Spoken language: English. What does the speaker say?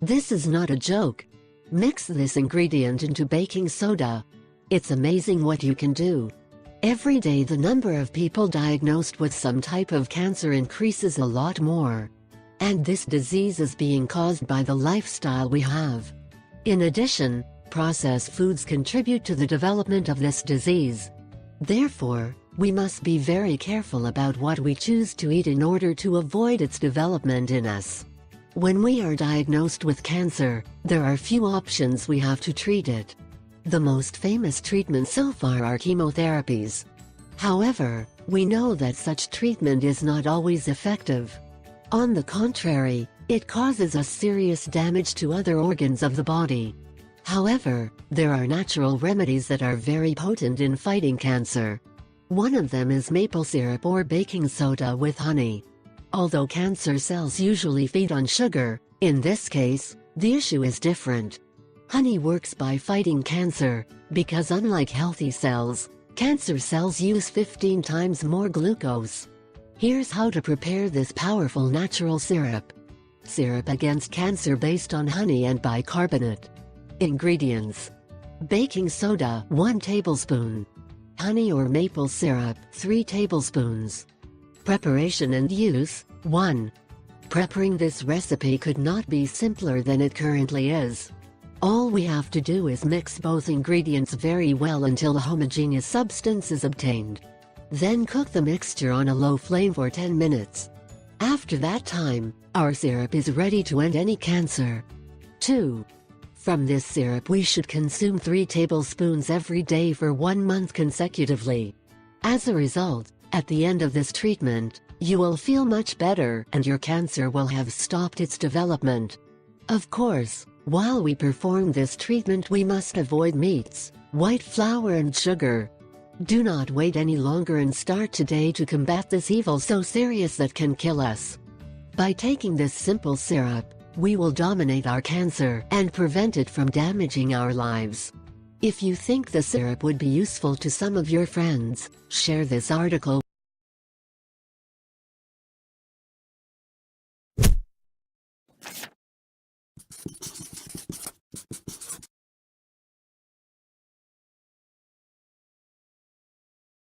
This is not a joke. Mix this ingredient into baking soda. It's amazing what you can do. Every day the number of people diagnosed with some type of cancer increases a lot more. And this disease is being caused by the lifestyle we have. In addition, processed foods contribute to the development of this disease. Therefore, we must be very careful about what we choose to eat in order to avoid its development in us. When we are diagnosed with cancer, there are few options we have to treat it. The most famous treatments so far are chemotherapies. However, we know that such treatment is not always effective. On the contrary, it causes us serious damage to other organs of the body. However, there are natural remedies that are very potent in fighting cancer. One of them is maple syrup or baking soda with honey. Although cancer cells usually feed on sugar, in this case, the issue is different. Honey works by fighting cancer, because unlike healthy cells, cancer cells use 15 times more glucose. Here's how to prepare this powerful natural syrup. Syrup against cancer based on honey and bicarbonate. Ingredients: baking soda 1 tablespoon, honey or maple syrup 3 tablespoons. Preparation and use: 1. Preparing this recipe could not be simpler than it currently is. All we have to do is mix both ingredients very well until a homogeneous substance is obtained. Then cook the mixture on a low flame for 10 minutes. After that time, our syrup is ready to end any cancer. 2. From this syrup we should consume 3 tablespoons every day for 1 month consecutively. As a result, at the end of this treatment, you will feel much better and your cancer will have stopped its development. Of course, while we perform this treatment we must avoid meats, white flour and sugar. Do not wait any longer and start today to combat this evil so serious that can kill us. By taking this simple syrup, we will dominate our cancer and prevent it from damaging our lives. If you think the syrup would be useful to some of your friends, share this article.